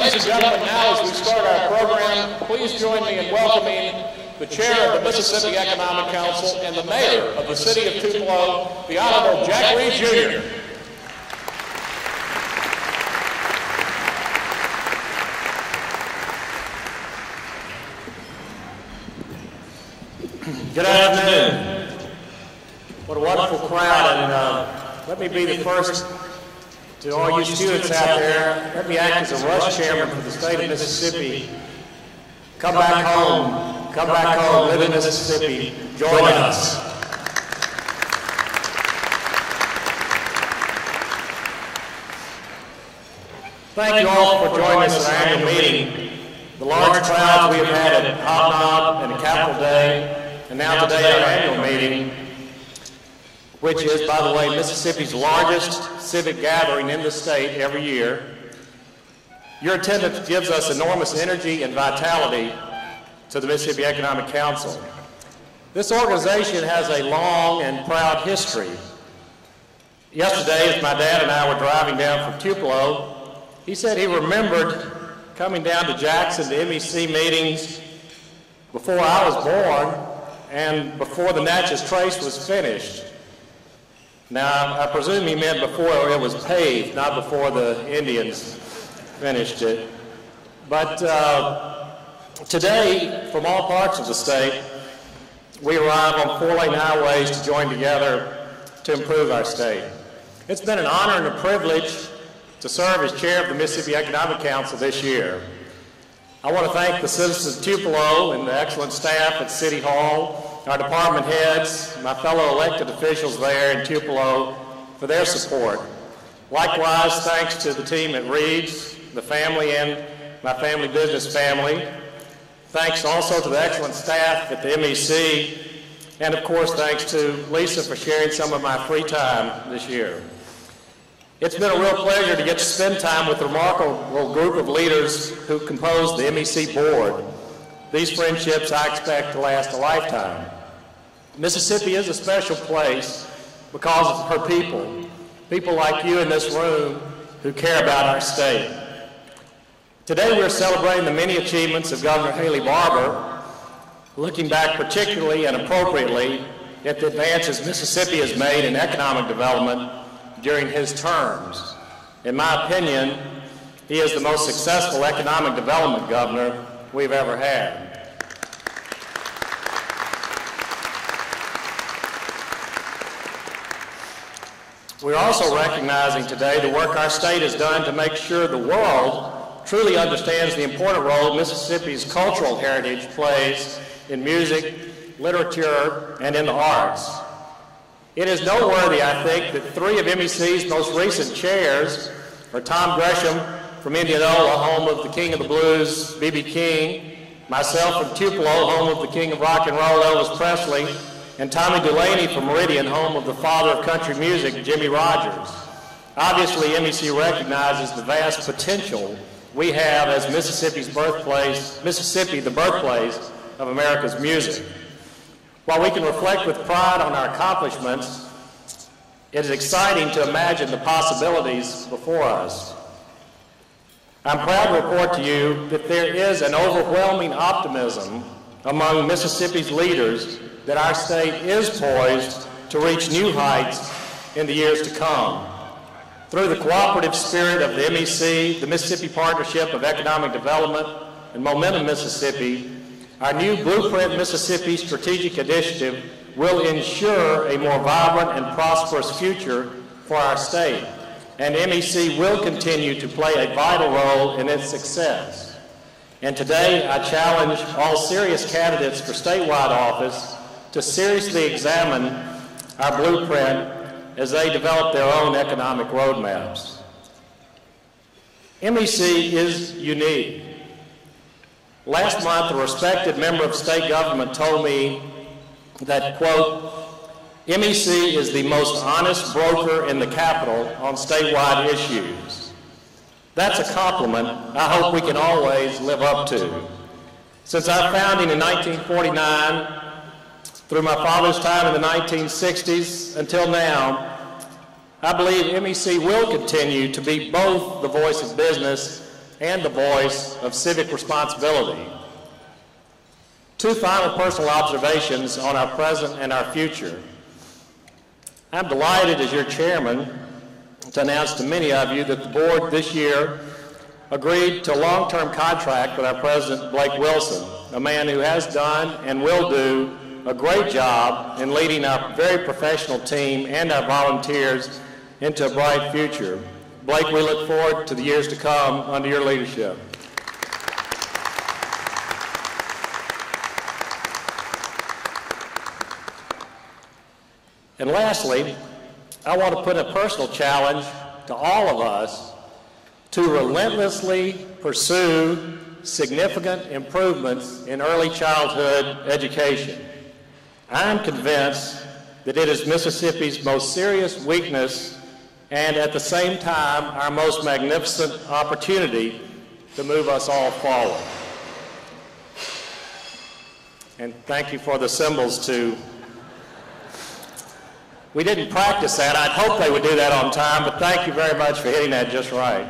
Ladies and gentlemen, now as we start our program, please join me in welcoming the Chair of the Mississippi Economic Council and the Mayor of the City of Tupelo, the Honorable Jack Reed, Jr. Good afternoon. What a wonderful crowd, and let me be the first to all you students out there. Let me act as a rush chairman for the state of Mississippi. Come back home, live in Mississippi, join us. Thank you all for joining us at our annual meeting. The large crowds we have had at Hobnob and at Capitol Day, and now today our annual meeting, which is, by the way, Mississippi's largest civic gathering in the state every year. Your attendance gives us enormous energy and vitality to the Mississippi Economic Council. This organization has a long and proud history. Yesterday, as my dad and I were driving down from Tupelo, he said he remembered coming down to Jackson to MEC meetings before I was born and before the Natchez Trace was finished. Now, I presume he meant before it was paved, not before the Indians finished it. But today, from all parts of the state, we arrive on four-lane highways to join together to improve our state. It's been an honor and a privilege to serve as chair of the Mississippi Economic Council this year. I want to thank the citizens of Tupelo and the excellent staff at City Hall, our department heads, my fellow elected officials there in Tupelo for their support. Likewise, thanks to the team at Reed's, the family, and my family business family. Thanks also to the excellent staff at the MEC, and of course thanks to Lisa for sharing some of my free time this year. It's been a real pleasure to get to spend time with the remarkable group of leaders who compose the MEC board. These friendships I expect to last a lifetime. Mississippi is a special place because of her people, people like you in this room who care about our state. Today we're celebrating the many achievements of Governor Haley Barbour, looking back particularly and appropriately at the advances Mississippi has made in economic development during his terms. In my opinion, he is the most successful economic development governor we've ever had. We're also recognizing today the work our state has done to make sure the world truly understands the important role Mississippi's cultural heritage plays in music, literature, and in the arts. It is noteworthy, I think, that three of MEC's most recent chairs are Tom Gresham from Indianola, home of the King of the Blues, B.B. King, myself from Tupelo, home of the King of Rock and Roll, Elvis Presley, and Tommy Delaney from Meridian, home of the father of country music, Jimmy Rogers. Obviously, MEC recognizes the vast potential we have as Mississippi, the birthplace of America's music. While we can reflect with pride on our accomplishments, it is exciting to imagine the possibilities before us. I'm proud to report to you that there is an overwhelming optimism among Mississippi's leaders that our state is poised to reach new heights in the years to come. Through the cooperative spirit of the MEC, the Mississippi Partnership of Economic Development, and Momentum Mississippi, our new Blueprint Mississippi Strategic Initiative will ensure a more vibrant and prosperous future for our state, and MEC will continue to play a vital role in its success. And today, I challenge all serious candidates for statewide office to seriously examine our blueprint as they develop their own economic roadmaps. MEC is unique. Last month, a respected member of state government told me that, quote, MEC is the most honest broker in the Capitol on statewide issues. That's a compliment I hope we can always live up to. Since our founding in 1949, through my father's time in the 1960s until now, I believe MEC will continue to be both the voice of business and the voice of civic responsibility. Two final personal observations on our present and our future. I'm delighted as your chairman to announce to many of you that the board this year agreed to a long-term contract with our president, Blake Wilson, a man who has done and will do a great job in leading our very professional team and our volunteers into a bright future. Blake, we look forward to the years to come under your leadership. And lastly, I want to put a personal challenge to all of us to relentlessly pursue significant improvements in early childhood education. I'm convinced that it is Mississippi's most serious weakness and at the same time our most magnificent opportunity to move us all forward. And thank you for the symbols too. We didn't practice that. I'd hope they would do that on time, but thank you very much for hitting that just right.